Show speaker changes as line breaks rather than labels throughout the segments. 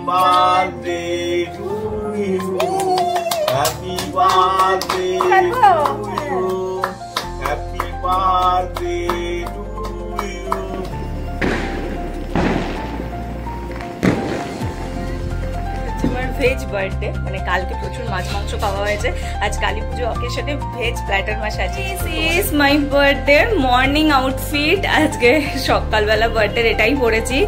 birthday to you. Happy birthday to you. Happy birthday to you.
Veg birthday মানে কালকে প্রচুর মাছ মাংস খাওয়া হয়েছে আজ কালী পুজো অকেশনে ভেজ প্ল্যাটার মাছ আছে this is my birthday morning outfit আজকে সকালবেলা বার্থডে এটাই পরেছি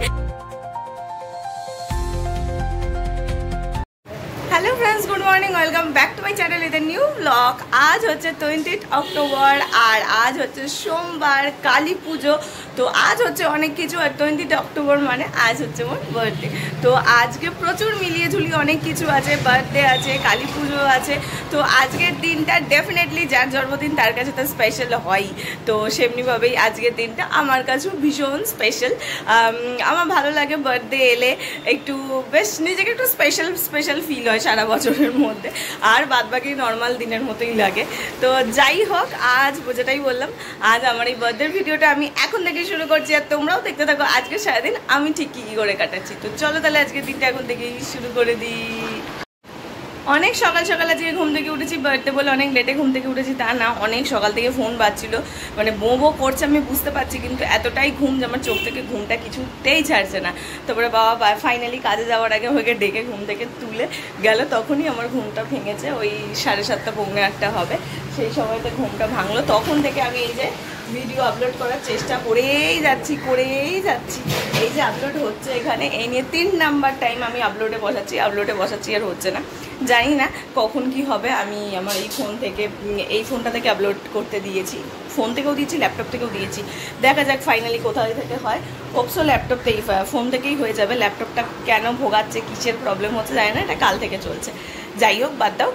hello friends good morning welcome back to my channel with new vlog आज होच्छे 20 अक्टोबर और आज होच्छे सोमवार काली पुजो तो आज होच्छे अनेक किछु और 20 अक्टोबर माने आज होच्छे मोर बार्थडे तो आज के प्रचुर मिलिए झुलिए अनेक किछु आछे बार्थडे आछे काली पुजो आछे तो आजकेर दिनटा डेफिनेटली जार जन्मदिन तार काछे तो स्पेशल हय तो सेमनि भावेई आजकेर दिनटा आमार काछेও भीषण स्पेशल आमार भालो लागे बार्थडे एले एकटु बेश निजेके एकटु स्पेशल स्पेशल फिल हय सारा बछरेर मध्य और बाद बाकी नर्माल दिनेर मतोई लागे तो যাই হোক आज যেটাই বললাম आज আমার এই বার্থডে ভিডিওটা আমি এখন থেকে শুরু করছি আর তোমরাও দেখতে থাকো আজকে সারা দিন আমি ঠিক কি করে কাটাচ্ছি তো চলো তাহলে আজকে দিনটা এখন থেকেই শুরু করে দিই অনেক সকাল সকাল আজকে ঘুম থেকে উঠেছি বার্থডে বলে অনেক লেটে ঘুম থেকে উঠেছি তা না অনেক সকাল থেকে ফোন বাজছিল মানে বো বো করছে আমি বুঝতে পারছি কিন্তু এতটাই ঘুম যে আমার চোখ থেকে ঘুমটা কিছুতেই ছাড়ছে না তারপরে বাবা ফাইনালি কাজে যাওয়ার আগে ওকে ডেকে ঘুম থেকে তুলে গেল তখনই আমার ঘুমটা ভেঙেছে ওই 7:30 পৌনে 8টা হবে সেই সময়তে ঘুমটা ভাঙলো তখন থেকে আমি এই যে ভিডিও আপলোড করার চেষ্টা করেই যাচ্ছি এই যে আপলোড হচ্ছে এখানে এই নিয়ে 3 নাম্বার টাইম আমি আপলোডে বসাচ্ছি আর হচ্ছে না জানি না কখন কি হবে আমি আমার এই ফোনটা থেকে আপলোড করতে দিয়েছি ফোন থেকেও দিয়েছি ল্যাপটপ থেকেও দিয়েছি দেখা যাক ফাইনালি কোথায় থেকে হয় হোপসো ল্যাপটপ থেকেই ফোন থেকেই হয়ে যাবে ল্যাপটপটা কেন ভোগাচ্ছে কিসের প্রবলেম হচ্ছে জানি না এটা কাল থেকে চলছে যাই হোক বাদ দাও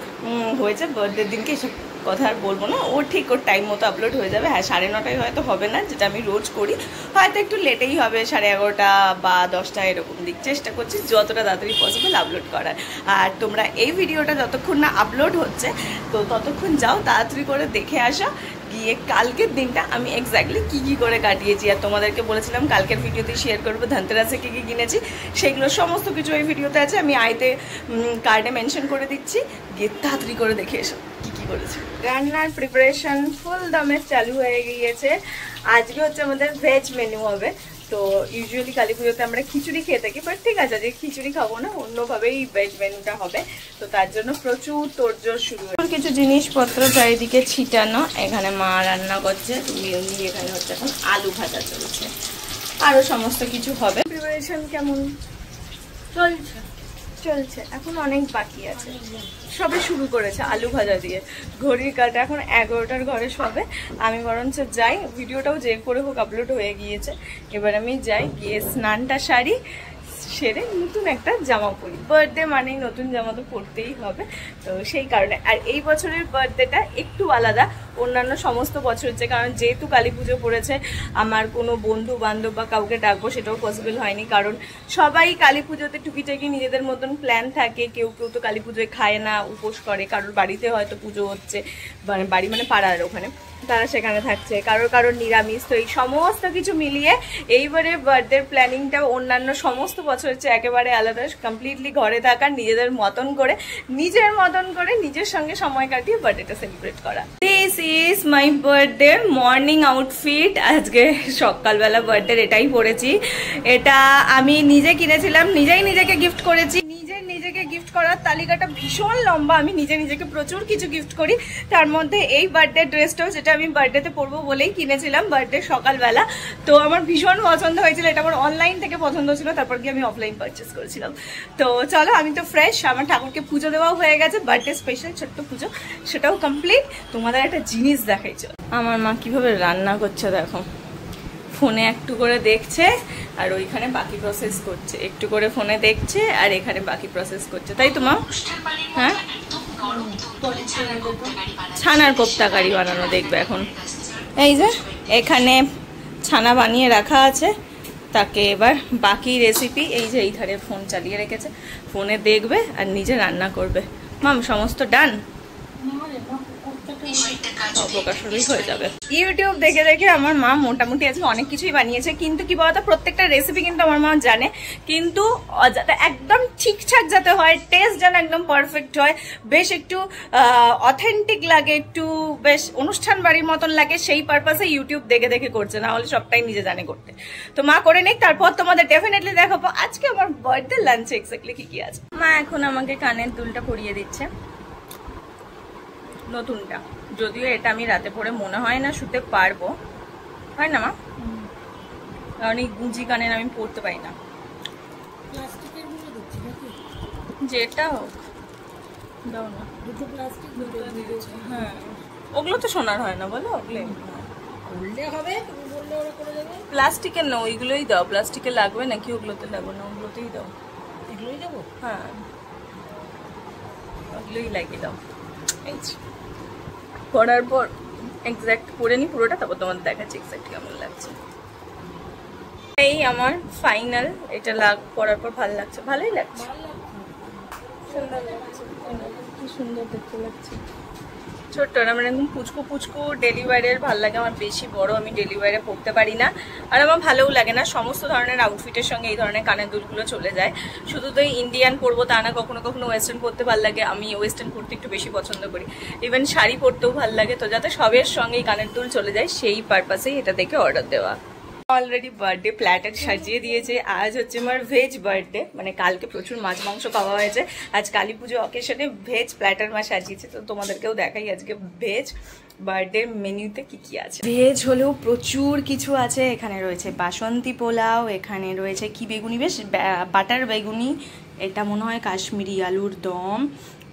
হয়েছে বার্থডের দিনকে এসব কথা আর বলবো না ও ঠিক ওর টাইম মতো আপলোড হয়ে যাবে হ্যাঁ 9:30 হয়তো হবে না যেটা আমি রোজ করি হয়তো একটু লেটেই হবে 11:30 বা 10টা এরকম দিক চেষ্টা করছি যতটা তাড়াতাড়ি পসিবল আপলোড করার আর তোমরা এই ভিডিওটা যতক্ষণ না আপলোড হচ্ছে তো ততক্ষণ যাও তাড়াতাড়ি করে দেখে আসো গিয়ে কালকের দিনটা আমি এক্স্যাক্টলি কী করে কাটিয়েছি আর তোমাদেরকে বলেছিলাম কালকের ভিডিওতে শেয়ার করবো ধনতেরাসে কী কিনেছি সেগুলো সমস্ত কিছু এই ভিডিওতে আছে আমি আইতে কার্ডে মেনশন করে দিচ্ছি গিয়ে তাড়াতাড়ি করে দেখে এসো কী করেছি রান্নার প্রিপারেশন ফুল দমে চালু হয়ে গিয়েছে আজকে হচ্ছে আমাদের ভেজ মেনু হবে তো ইউজুয়ালি কালী পুজোতে আমরা খিচুড়ি খেয়ে থাকি বাট ঠিক আছে যে খিচুড়ি খাবো না অন্যভাবেই ভেজ মেনুটা হবে তো তার জন্য প্রচুর তোড়জোড় শুরু হয়েছে কিছু জিনিসপত্র চারিদিকে ছিটানো এখানে মা রান্না করছে এখানে হচ্ছে এখন আলু ভাজা চলছে আরও সমস্ত কিছু হবে প্রিপারেশন কেমন চলছে এখন অনেক বাকি আছে সবে শুরু করেছে আলু ভাজা দিয়ে ঘড়ির কাটা এখন 11টার ঘরে সবে আমি বরঞ্চ যাই ভিডিওটাও যে করে হোক আপলোড হয়ে গিয়েছে এবার আমি যাই গিয়ে স্নানটা সারি সেরে নতুন একটা জামা পরি বার্থডে মানেই নতুন জামা তো পরতেই হবে তো সেই কারণে আর এই বছরের বার্থডেটা একটু আলাদা অন্যান্য সমস্ত বছর হচ্ছে কারণ যেহেতু কালী পুজো পড়েছে আমার কোনো বন্ধু বান্ধব বা কাউকে ডাকবো সেটাও পসিবল হয়নি কারণ সবাই কালী পুজোতে টুকিটাকি নিজেদের মতন প্ল্যান থাকে কেউ তো কালী পুজোয় খায় না উপোস করে কারোর বাড়িতে হয়তো পুজো হচ্ছে বাড়ি মানে পাড়ার ওখানে তারা সেখানে থাকছে কারোর নিরামিষ তো এই সমস্ত কিছু মিলিয়ে এইবারে বার্থডে প্ল্যানিংটা অন্যান্য সমস্ত বছর হচ্ছে একেবারে আলাদা কমপ্লিটলি ঘরে থাকা নিজের মতন করে নিজের সঙ্গে সময় কাটিয়ে বার্থডেটা সেলিব্রেট করা this is my birthday morning outfit আজকে সকালবেলা বার্থডে এটাই পরেছি এটা আমি নিজে কিনেছিলাম নিজেকে গিফট করেছি নিজেকে গিফট করার তালিকাটা ভীষণ লম্বা আমি নিজেকে প্রচুর কিছু গিফট করি তার মধ্যে এই বার্থডে ড্রেসটাও যেটা আমি বার্থডেতে পরবো বলেই কিনেছিলাম বার্থডে সকালবেলা তো আমার ভীষণ পছন্দ হয়েছিল এটা আমার অনলাইন থেকে পছন্দ ছিল তারপর কি আমি অফলাইন পারচেস করেছিলাম তো চলো আমি তো ফ্রেশ আমার ঠাকুরকে পুজো দেওয়াও হয়ে গেছে বার্থডে স্পেশাল ছোট্ট পুজো সেটাও কমপ্লিট তোমাদের একটা জিনিস দেখাইছো আমার মা কিভাবে রান্না করছে দেখো ফোনে একটু করে দেখছে আর ওইখানে বাকি প্রসেস করছে একটু করে ফোনে দেখছে আর এখানে বাকি প্রসেস করছে তাই তো মা হ্যাঁ ছানার কোপ্তা কারি বানানো দেখবে এখন এই যে এখানে ছানা বানিয়ে রাখা আছে তাকে এবার বাকি রেসিপি এই যে এই ধারে ফোন চালিয়ে রেখেছে ফোনে দেখবে আর নিজে রান্না করবে মাম সমস্ত ডান অবকাশই হয়ে যাবে। ইউটিউব দেখে দেখে আমার মা মোটামুটি আজকে অনেক কিছুই বানিয়েছে, কিন্তু কি বলতো প্রত্যেকটা রেসিপি কিন্তু আমার মা জানে, কিন্তু যাতে একদম ঠিকঠাক যাতে হয়, টেস্ট যেন একদম পারফেক্ট হয়, বেশ একটু অথেন্টিক লাগে, একটু বেশ অনুষ্ঠান বাড়ির মতন লাগে, সেই পারপাসে ইউটিউব দেখে দেখে করছে, না হলে সবটাই নিজে জানে করতে। তো মা করে নেই, তারপর তোমাদের ডেফিনেটলি দেখাবো আজকে আমার বার্থডে লাঞ্চে এক্স্যাক্টলি কি কি আছে। মা এখন আমাকে কানের দুলটা পরিয়ে দিচ্ছে, নতুনটা, যদিও এটা আমি রাতে পরে মনে হয় না শুতে পারবো, হয় না মা? কারণ এই গুঁজি কানের আমি পরতে পারি না, যেটা হোক দাও না। হ্যাঁ, ওগুলো তো সোনার হয় না বলো, ওগুলো প্লাস্টিকের না, ওইগুলোই দাও। প্লাস্টিকের লাগবে নাকি? ওগুলোতে লাগবে না, ওগুলোতেই দাও। এগুলোই দেবো? হ্যাঁ, ওগুলোই লাগিয়ে দাও। এই পরার পর এক্স্যাক্ট পরে নি পুরোটা, তারপর তোমাদের দেখাচ্ছি এক্স্যাক্ট কেমন লাগছে। এই আমার ফাইনাল, এটা পরার পর ভালো লাগছে, ভালোই লাগছে, সুন্দর লাগছে, কি সুন্দর দেখতে লাগছে। ছোট্ট না, মানে একদম পুচকু পুচকু, ডেলি ওয়্যারের ভালো লাগে আমার, বেশি বড় আমি ডেলি ওয়্যারে পরতে পারি না, আর আমার ভালোও লাগে না। সমস্ত ধরনের আউটফিটের সঙ্গে এই ধরনের কানের দুলগুলো চলে যায়। শুধু তো ইন্ডিয়ান পরবো তা না, কখনো কখনো ওয়েস্টার্ন পরতে ভালো লাগে, আমি ওয়েস্টার্ন পরতে একটু বেশি পছন্দ করি, ইভেন শাড়ি পরতেও ভালো লাগে। তো যাতে সবের সঙ্গে এই কানের দুল চলে যায়, সেই পারপাসেই এটা দেখে অর্ডার দেওয়া। অলরেডি বার্থডে প্ল্যাটার সাজিয়ে দিয়েছে। আজ হচ্ছে আমার ভেজ বার্থডে, মানে কালকে প্রচুর মাছ মাংস খাওয়া হয়েছে, আজ কালী পুজো অকেশনে ভেজ প্ল্যাটার মা সাজিয়েছে। তো তোমাদেরকেও দেখাই আজকে ভেজ বার্থডে মেনুতে কি কি আছে। ভেজ হলেও প্রচুর কিছু আছে, এখানে রয়েছে বাসন্তী পোলাও, এখানে রয়েছে কি বেগুনি, বেশ বাটার বেগুনি, এটা মনে হয় কাশ্মীরি আলুর দম,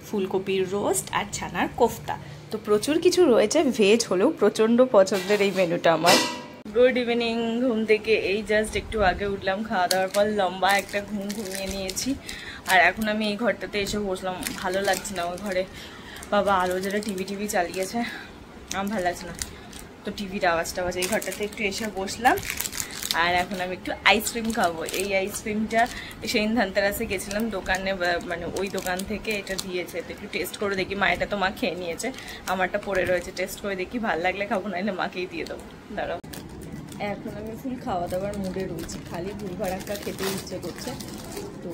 ফুলকপির রোস্ট আর ছানার কোফতা। তো প্রচুর কিছু রয়েছে, ভেজ হলেও প্রচণ্ড পছন্দের এই মেনুটা আমার। গুড ইভিনিং, ঘুম থেকে এই জাস্ট একটু আগে উঠলাম, খাওয়া দাওয়ার পর লম্বা একটা ঘুমিয়ে নিয়েছি। আর এখন আমি এই ঘরটাতে এসে বসলাম, ভালো লাগছে না ওই ঘরে, বাবা আলো যারা টিভি চালিয়েছে, আমার ভালো লাগছে না, তো টিভির আওয়াজটা এই ঘরটাতে একটু এসে বসলাম। আর এখন আমি একটু আইসক্রিম খাবো। এই আইসক্রিমটা সেই ধানতেরাসে গেছিলাম দোকানে, মানে ওই দোকান থেকে এটা দিয়েছে, তো একটু টেস্ট করে দেখি। মা এটা তো মা খেয়ে নিয়েছে, আমারটা পড়ে রয়েছে, টেস্ট করে দেখি, ভালো লাগলে খাবো, নাহলে মাকেই দিয়ে দেবো। দাঁড়াও, এখন আমি ফুল খাওয়া দাওয়ার মুডে রয়েছি, খালি ভুল ভাড়াক্কা খেতে ইচ্ছে করছে, তো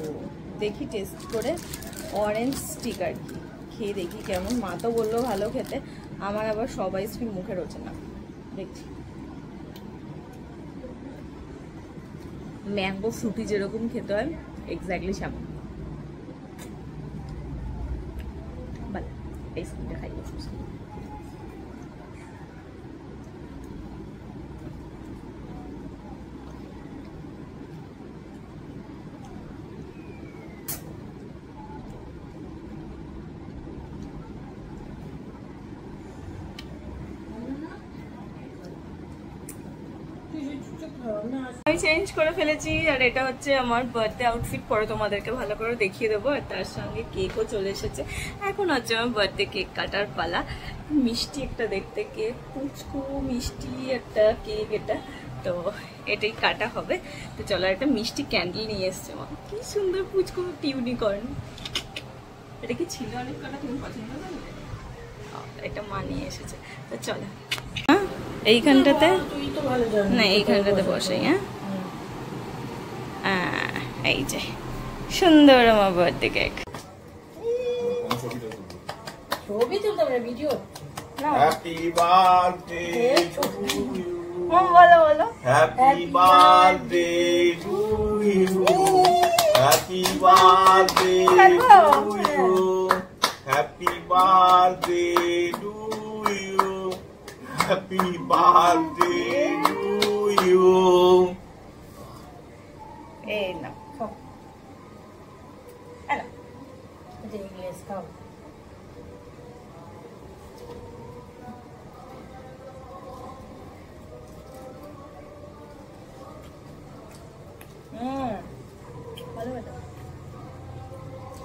দেখি টেস্ট করে। অরেঞ্জ স্টিক আর কি, খেয়ে দেখি কেমন। মা তো বললো ভালো খেতে, আমার আবার সব আইসক্রিম মুখে রয়েছে না, দেখছি। ম্যাঙ্গো ফ্রুটি যেরকম খেতে হয় এক্স্যাক্টলি সেমন। ভালো, আইসক্রিমটা খাই। আমি চেঞ্জ করে ফেলেছি, আর এটা হচ্ছে আমার বার্থডে আউটফিট, পরে তোমাদেরকে ভালো করে দেখিয়ে দেবো। আর তার সঙ্গে কেকও চলে এসেছে। এখন হচ্ছে আমার বার্থডে কেক কাটার পালা। মিষ্টি একটা দেখতে কেক, পুচকু মিষ্টি একটা কেক এটা, তো এটাই কাটা হবে। তো চলো, একটা মিষ্টি ক্যান্ডেল নিয়ে এসছে মা, কি সুন্দর পুচকু ইউনিকর্ন। এটা কি ছিল অনেক কটা, তুমি পছন্দ করো? এটা মা নিয়ে এসেছে। তো চলো এইখানটাতে, না এইখানটাতে বসাই। হ্যাঁ, এই যে সুন্দর আমার birthday cake.
Happy birthday to you,
বলো বলো,
happy birthday to you, happy birthday to you, happy birthday to you, happy birthday to you.
এই না খাও, হ্যালো
ইংলিশ খাও।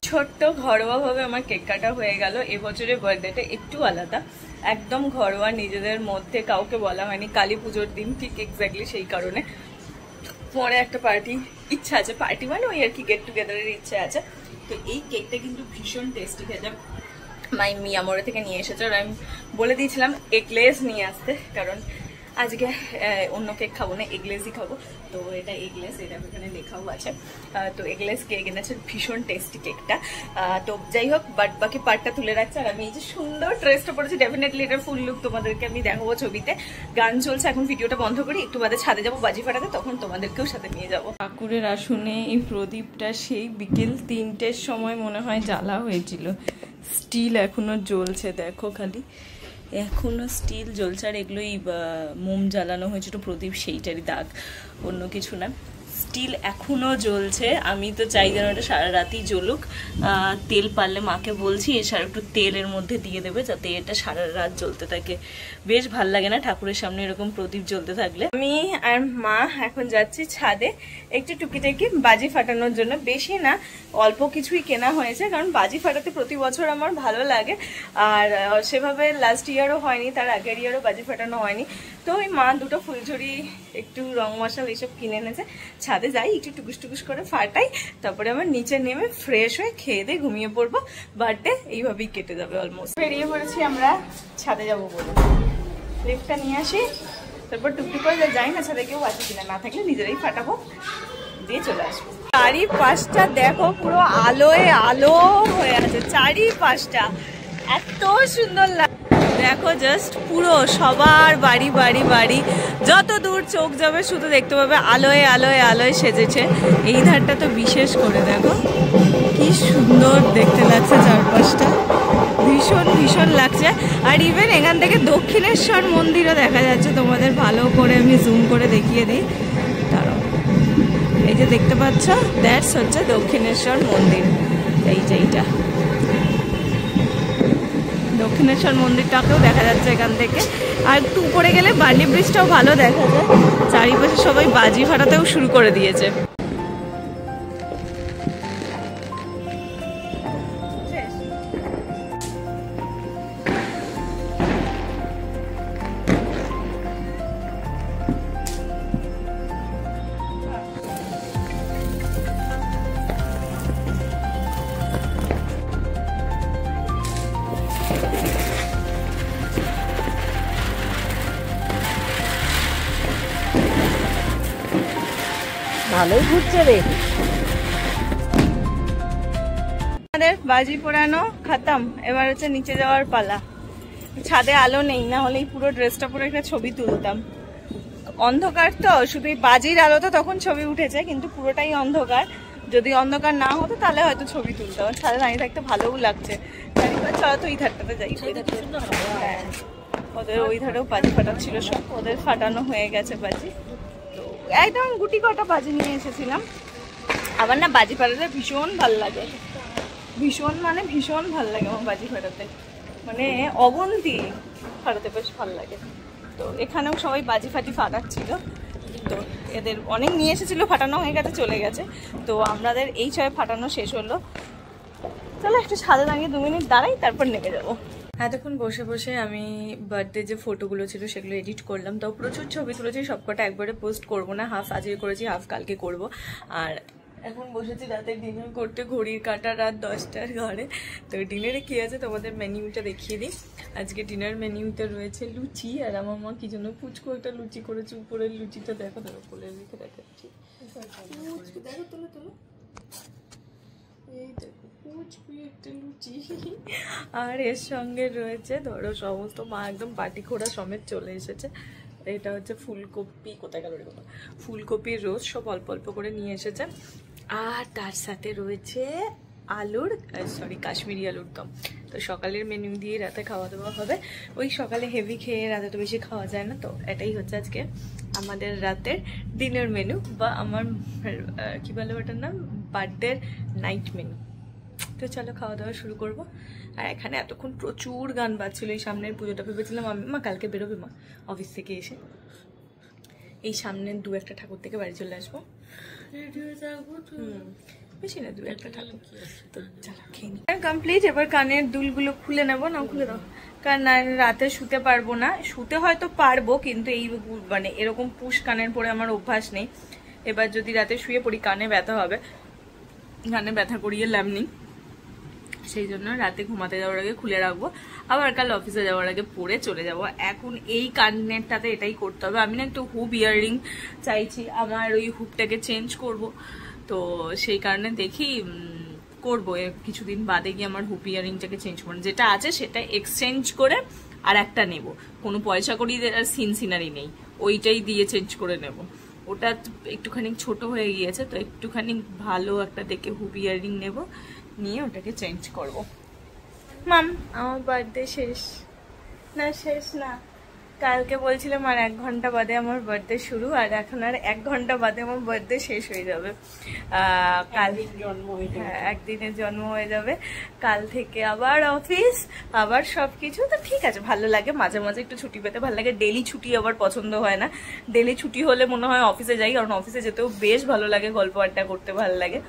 ছোট্ট ঘরোয়া ভাবে আমার কেক কাটা হয়ে গেল। এবছরের বার্থডেটা একটু আলাদা, একদম ঘরোয়া, নিজেদের মধ্যে, কাউকে বলা হয়নি। কালী পুজোর দিন ঠিক এক্স্যাক্টলি সেই কারণে পরে একটা পার্টি ইচ্ছা আছে, পার্টি মানে ওই আর কি গেট টুগেদারের ইচ্ছা আছে। তো এই কেকটা কিন্তু ভীষণ টেস্টি খেতে, মাই মিয়ামোড়ে থেকে নিয়ে এসেছে। আর আমি বলে দিয়েছিলাম এগলেস নিয়ে আসতে, কারণ আজকে অন্য কেক খাবো না, এগলেসই খাবো। তো এটা এগলেস, এটা এখানে লেখাও আছে। তো এগলেস কেক এনেছে, ভীষণ টেস্টি কেকটা। তো যাই হোক, বাট বাকি পার্টটা তুলে রাখছে। আর আমি এই যে সুন্দর ড্রেসটা পরেছি, ডেফিনেটলি এটার ফুল লুক তোমাদেরকে আমি দেখাবো ছবিতে। গান চলছে, এখন ভিডিওটা বন্ধ করি, একটু বাদে ছাদে যাবো বাজি ফাটাতে, তখন তোমাদেরকেও সাথে নিয়ে যাবো। ঠাকুরের আসনে এই প্রদীপটা সেই বিকেল 3টের সময় মনে হয় জ্বালা হয়েছিল। স্টিল এখনো জ্বলছে, দেখো খালি এখনো স্টিল জ্বলছে। আর এগুলোই মোম জ্বালানো হয়েছিল প্রদীপ, সেইটারই দাগ, অন্য কিছু না। স্টিল এখনো জ্বলছে। আমি তো চাই যেন এটা সারা রাতই জ্বলুক। তেল পারলে মাকে বলছি এছাড়া একটু তেলের মধ্যে দিয়ে দেবে, যাতে এটা সারা রাত জ্বলতে থাকে। বেশ ভাল লাগে না ঠাকুরের সামনে এরকম প্রদীপ জ্বলতে থাকলে। আমি আর মা এখন যাচ্ছি ছাদে একটু টুকিটাকি বাজি ফাটানোর জন্য। বেশি না, অল্প কিছুই কেনা হয়েছে, কারণ বাজি ফাটাতে প্রতি বছর আমার ভালো লাগে। আর সেভাবে লাস্ট ইয়ারও হয়নি, তার আগের ইয়ারও বাজি ফাটানো হয়নি। তো ওই মা দুটো ফুলঝুরি, একটু রং মশাল এইসব কিনে এনেছে। ছাদে যাই, একটু টুকুস টুকুস করে ফাটাই, তারপরে আমার নিচে নেমে ফ্রেশ হয়ে খেয়ে দিয়ে ঘুমিয়ে পড়বো। বার্থডে এইভাবেই কেটে যাবে অলমোস্ট। বেরিয়ে পড়েছি আমরা ছাদে যাবো বলে। লিফটটা নিয়ে আসি, তারপর টুকটুক করে যাই না ছাদে, কেউ আছে কিনা, না থাকলে নিজেরাই ফাটাবো, দিয়ে চলে আসবো। চারিপাশটা দেখো, পুরো আলোয় আলো হয়ে আছে চারিপাশটা, এত সুন্দর লাগে। দেখো জাস্ট পুরো সবার বাড়ি বাড়ি বাড়ি, যত দূর চোখ যাবে শুধু দেখতে পাবে আলোয় আলোয় আলোয় সেজেছে। এই ধারটা তো বিশেষ করে দেখো কি সুন্দর দেখতে লাগছে চারপাশটা, ভীষণ ভীষণ লাগছে। আর ইভেন এখান থেকে দক্ষিণেশ্বর মন্দিরও দেখা যাচ্ছে, তোমাদের ভালো করে আমি জুম করে দেখিয়ে দিই। তারও এই যে দেখতে পাচ্ছ, দ্যাটস হচ্ছে দক্ষিণেশ্বর মন্দির। এই যে এইটা দক্ষিণেশ্বর মন্দিরটাকেও দেখা যাচ্ছে এখান থেকে। আর একটু উপরে গেলে বার্নি ব্রিজটাও ভালো দেখা যায়। চারিপাশে সবাই বাজি ফাটাতেও শুরু করে দিয়েছে।
ভালোই ঘুরছে রে।
আমাদের বাজি পোড়ানো খতম, এবার হচ্ছে নিচে যাওয়ার পালা। ছাদে আলো নেই, না হলে পুরো ড্রেসটা পুরো একটা ছবি তুলতাম। অন্ধকার তো, শুধু বাজির আলো তো তখন ছবি উঠেছে, কিন্তু পুরোটাই অন্ধকার। যদি অন্ধকার না হতো তাহলে হয়তো ছবি তুলতাম। ছাদে দাঁড়িয়ে থাকতে ভালোও লাগছে। চলো তো ওই ধারটাতে যাই। ওদের ওই ধারেও বাজি ফাটাচ্ছিল সব, ওদের ফাটানো হয়ে গেছে বাজি। তো একদম গুটি কটা বাজি নিয়ে এসেছিলাম। আবার না বাজি ফাটাতে ভীষণ ভাল লাগে, ভীষণ মানে ভীষণ ভাল লাগে আমার বাজি ফাটাতে, মানে অগুন্তি ফাটাতে বেশ ভাল লাগে। তো এখানেও সবাই বাজি ফাটি ফাটাচ্ছিল। তো এদের অনেক নিয়ে এসেছিল, ফাটানো হয়ে গেছে, চলে গেছে। তো আমাদের এই ছয় ফাটানো শেষ হলো। চলো একটু ছাদে দাঁড়িয়ে 2 মিনিট দাঁড়াই, তারপর নেমে যাবো। এতক্ষণ বসে বসে আমি বার্থডে যে ফটোগুলো ছিল সেগুলো এডিট করলাম। তাও প্রচুর ছবি তুলেছি, সবকটা একবারে পোস্ট করব না, হাফ আজকে করেছি, হাফ কালকে করব। আর এখন বসেছি রাতে ডিনার করতে, ঘড়ির কাঁটা রাত 10টার ঘরে। তো ডিনারে কী আছে তোমাদের মেনিউটা দেখিয়ে দিই। আজকে ডিনার মেনিউতে রয়েছে লুচি, আর আমার মা কি জন্য পুচকো একটা লুচি করেছে। উপরের লুচিটা দেখো, ধরো কোলে রেখে দেখাচ্ছি, দেখো তুলো তুলো, এই দেখো পুচকু একটা লুচি। আর এর সঙ্গে রয়েছে ধরো সমস্ত, মা একদম বাটি খোড়া সমেত চলে এসেছে। এটা হচ্ছে ফুলকপি, কোথায় গেল রে বাবা, ফুলকপির রোস্ট, সব অল্প অল্প করে নিয়ে এসেছে। আর তার সাথে রয়েছে আলুর কাশ্মীরি আলুর দম। তো সকালের মেনু দিয়ে রাতে খাওয়া দাওয়া হবে। ওই সকালে হেভি খেয়ে রাতে তো বেশি খাওয়া যায় না। তো এটাই হচ্ছে আজকে আমাদের রাতের ডিনার মেনু, বা আমার কি বলে ওটার নাম, বার্থডের নাইট মেনু। তো চলো খাওয়া দাওয়া শুরু করব। আর এখানে এতক্ষণ প্রচুর গান বাজছিল। এই সামনের পুজোটা ভেবেছিলাম আমি, মা কালকে বেরোবে মা অফিস থেকে এসে, এই সামনের 2-1টা ঠাকুর থেকে বাড়ি চলে আসবো। বেশি না, 2-1টা ঠাকুর। তো চলো খেয়ে নিই। কমপ্লিট। এবার কানের দুলগুলো খুলে নেবো, না খুলে দাও, কারণ রাতে শুতে পারবো না। শুতে হয়তো পারবো, কিন্তু এই মানে এরকম পুশ কানের পরে আমার অভ্যাস নেই। এবার যদি রাতে শুয়ে পড়ি কানে ব্যথা হবে, কানে ব্যথা করিয়ে লাভ নেই। সেই জন্য রাতে ঘুমাতে যাওয়ার আগে খুলে রাখবো, আবার কাল অফিসে যাওয়ার আগে পরে চলে যাব। এখন এই কানেরটাতে এটাই করতে হবে। আমি না একটু হুপ ইয়াররিং চাইছি, আমার ওই হুপটাকে চেঞ্জ করব, তো সেই কারণে দেখি করবো কিছুদিন বাদে গিয়ে আমার হুপ ইয়াররিংটাকে চেঞ্জ করবো, যেটা আছে সেটা এক্সচেঞ্জ করে আর একটা নেব। কোনো পয়সা করি আর সিনারি নেই, ওইটাই দিয়ে চেঞ্জ করে নেব। ওটা একটুখানি ছোট হয়ে গিয়েছে, তো একটুখানি ভালো একটা দেখে হুপ ইয়াররিং নেব, নিয়ে ওটাকে চেঞ্জ করব। মাম আমার বার্থডে শেষ না, শেষ না, কালকে বলছিলাম আর 1 ঘন্টা বাদে আমার বার্থডে শুরু, আর এখন আর 1 ঘন্টা বাদে আমার বার্থডে শেষ হয়ে যাবে। কাল একদিনের জন্ম হয়ে যাবে, কাল থেকে আবার অফিস, আবার সবকিছু। তো ঠিক আছে, ভালো লাগে মাঝে মাঝে একটু ছুটি পেতে, ভালো লাগে। ডেলি ছুটি আবার পছন্দ হয় না, ডেলি ছুটি হলে মনে হয় অফিসে যাই, কারণ অফিসে যেতেও বেশ ভালো লাগে, গল্প আড্ডা করতে ভালো লাগে।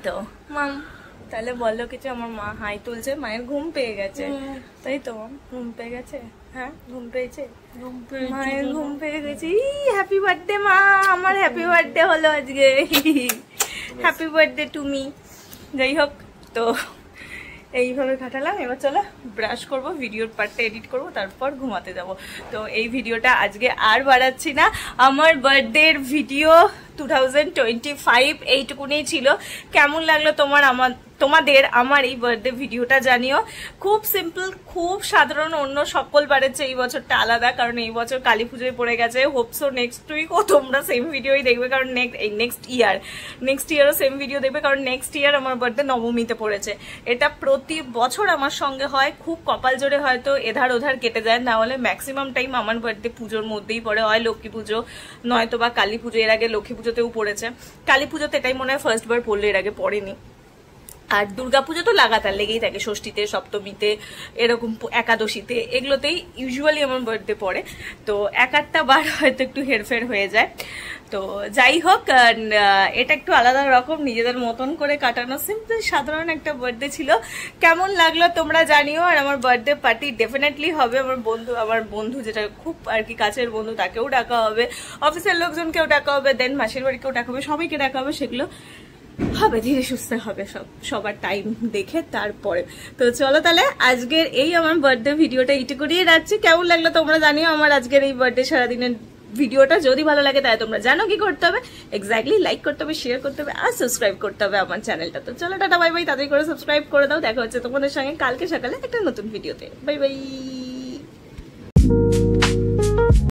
তো মাম তাহলে বলো কিছু। আমার মা হাই তুলছে, মায়ের ঘুম পেয়ে গেছে, তাই তো? ঘুম পেয়ে গেছে, হ্যাঁ ঘুম পেয়েছে, মায়ের ঘুম পেয়ে গেছে। হ্যাপি বার্থডে মা, আমার হ্যাপি বার্থডে হলো আজকে, হ্যাপি বার্থডে টু মি। যাই হোক, তো এইভাবে কাটালাম। এবার চলো ব্রাশ করব, ভিডিওর পার্টটা এডিট করব, তারপর ঘুমাতে যাব। তো এই ভিডিওটা আজকে আর বাড়াচ্ছি না, আমার বার্থডের ভিডিও 2025 এইটুকুনি ছিল। কেমন লাগলো তোমাদের আমার এই বার্থডে ভিডিওটা জানিও। খুব সিম্পল, খুব সাধারণ, অন্য সকল বারের চেয়ে এই বছরটা আলাদা, কারণ এই বছর কালী পুজোয় পড়ে গেছে। হোপসো নেক্সট উইকও তোমরা সেম ভিডিওই দেখবে, কারণ নেক্সট ইয়ারও সেম ভিডিও দেখবে, কারণ নেক্সট ইয়ার আমার বার্থডে নবমীতে পড়েছে। এটা প্রতি বছর আমার সঙ্গে হয়, খুব কপাল জোরে হয়তো এধার ওধার কেটে যায়, না হলে ম্যাক্সিমাম টাইম আমার বার্থডে পুজোর মধ্যেই পড়ে, হয় লক্ষ্মী পুজো নয়তো বা কালী পুজো। এর আগে লক্ষ্মী পুজোতেও পড়েছে, কালী পুজোতে এটাই মনে হয় ফার্স্ট বার পড়লে, এর আগে পড়েনি। আর দুর্গাপুজো তো লাগাতার লেগেই থাকে, ষষ্ঠীতে, সপ্তমীতে, এরকম একাদশীতে, এগুলোতেই ইউজুয়ালি আমার বার্থডে পড়ে। তো 1-8টা বার হয়তো একটু হেরফের হয়ে যায়। তো যাই হোক, এটা একটু আলাদা রকম, নিজেদের মতন করে কাটানো সিম্পল সাধারণ একটা বার্থডে ছিল। কেমন লাগলো তোমরা জানিও। আর আমার বার্থডে পার্টি ডেফিনেটলি হবে। আমার বন্ধু যেটা খুব আর কি কাছের বন্ধু, তাকেও ডাকা হবে, অফিসের লোকজনকেও ডাকা হবে, দেন মাসির বাড়িকেও ডাকা হবে, সবাইকে ডাকা হবে। সেগুলো হবে ধীরে সুস্থে হবে, সবার টাইম দেখে তারপরে। তো চলো তাহলে আজকের এই আমার বার্থডে ভিডিওটা এইটুকুনিই রাখছি। কেমন লাগলো তোমরা জানিও আমার আজকের এই বার্থডে সারাদিনের ভিডিওটা। যদি ভালো লাগে তাহলে তোমরা জানো কি করতে হবে, এক্স্যাক্টলি লাইক করতে হবে, শেয়ার করতে হবে, আর সাবস্ক্রাইব করতে হবে আমার চ্যানেলটা। তো চলো টাটা বাই বাই, তাড়াতাড়ি করে সাবস্ক্রাইব করে দাও। দেখা হচ্ছে তোমাদের সঙ্গে কালকে সকালে একটা নতুন ভিডিওতে। Bye bye.